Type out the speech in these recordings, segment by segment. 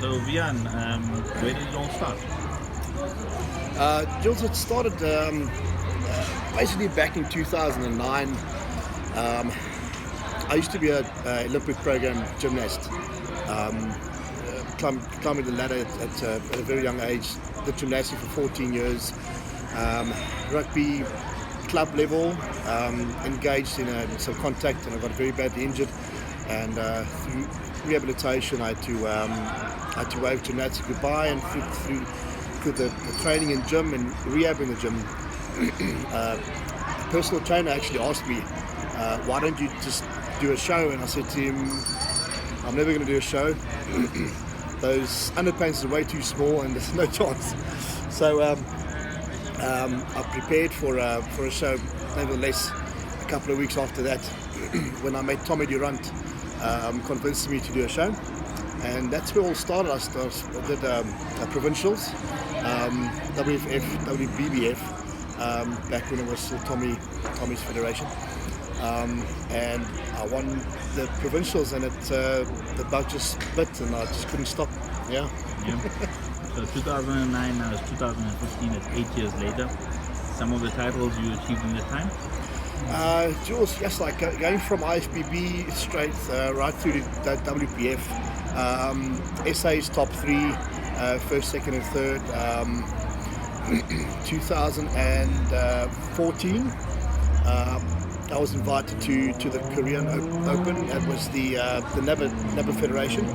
So Wiehann, where did it all start? Jules, it started basically back in 2009. I used to be an Olympic program gymnast, climbing the ladder at a very young age, did gymnastics for 14 years, rugby club level, engaged in some contact, and I got very badly injured, and through rehabilitation I had to wave gymnastics goodbye, and through the training in gym and rehab in the gym, a personal trainer actually asked me, why don't you just do a show? And I said to him, I'm never going to do a show. Those underpants are way too small and there's no chance. So I prepared for a show. Nevertheless, a couple of weeks after that, when I met Tommy Durant, convinced me to do a show. And that's where it all started. I did provincials, WFF, WBBF, back when it was still Tommy's federation. And I won the provincials, and the bug just bit, and I just couldn't stop. Yeah. So 2009, now it's 2015, it's 8 years later. Some of the titles you achieved in that time? Jules, yes, like going from IFBB straight right through to WPF. SA's top three, first, second, and third. 2014. I was invited to the Korean Open. That was the NABA Federation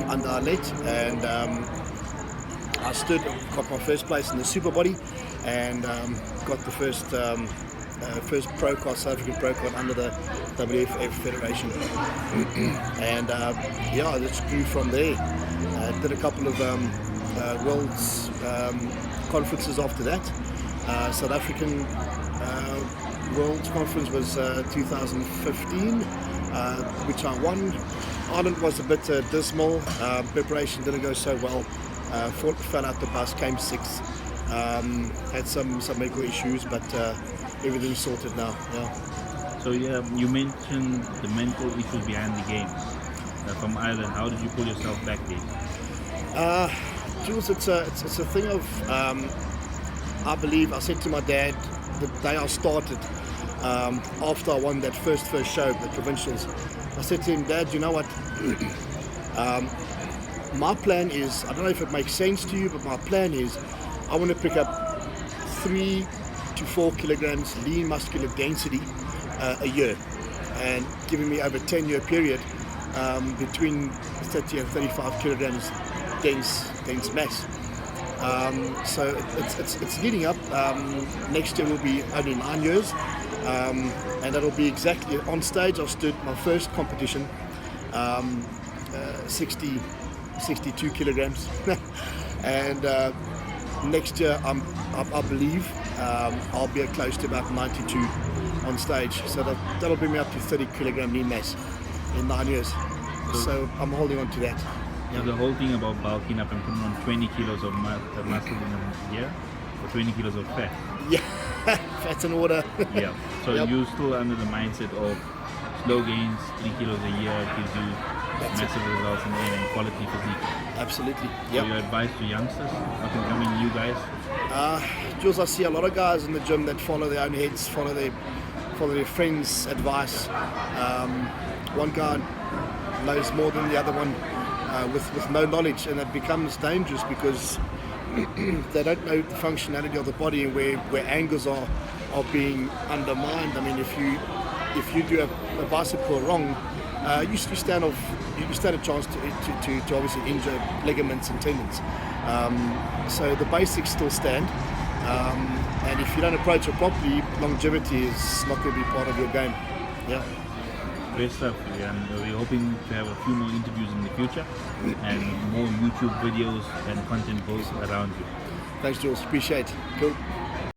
under Arlette, and I got my first place in the super body, and got the first pro card, South African pro card under the WFF Federation. And I just grew from there. Did a couple of world's conferences after that. South African World Conference was 2015, which I won. Ireland was a bit dismal. Preparation didn't go so well. Fell out the bus, came sixth. Had some medical issues, but everything's sorted now. Yeah. So you mentioned the mental issues behind the game from Ireland. How did you pull yourself back there? Jules, it's a thing of I believe I said to my dad the day I started, after I won that first show, the provincials, I said to him, Dad, you know what? My plan is, I don't know if it makes sense to you, but my plan is I want to pick up 3 to 4 kilograms lean muscular density a year, and giving me over a 10-year period between 30 and 35 kilograms dense mass. So it's leading up. Next year will be only 9 years, and that'll be exactly on stage. I stood my first competition, 62 kilograms, and next year I believe I'll be close to about 92 on stage. So that'll bring me up to 30 kilogram lean mass in 9 years. So I'm holding on to that. So the whole thing about bulking up and putting on 20 kilos of muscle in a year, or 20 kilos of fat? Yeah, fat's in order. Yeah. So you're still under the mindset of slow gains, 3 kilos a year gives you massive results in the end, and quality physique. Absolutely. So your advice to youngsters, up and coming you guys? Jules, I see a lot of guys in the gym that follow their own heads, follow their friends' advice. One guy knows more than the other one. With no knowledge, and it becomes dangerous because they don't know the functionality of the body and where angles are being undermined. I mean, if you do a bicep curl wrong, you stand a chance to obviously injure ligaments and tendons. So the basics still stand, and if you don't approach it properly, longevity is not going to be part of your game. Yeah. Great stuff, and we're hoping to have a few more interviews in the future and more YouTube videos and content posts around you. Thanks, Jules. Appreciate it. Cool.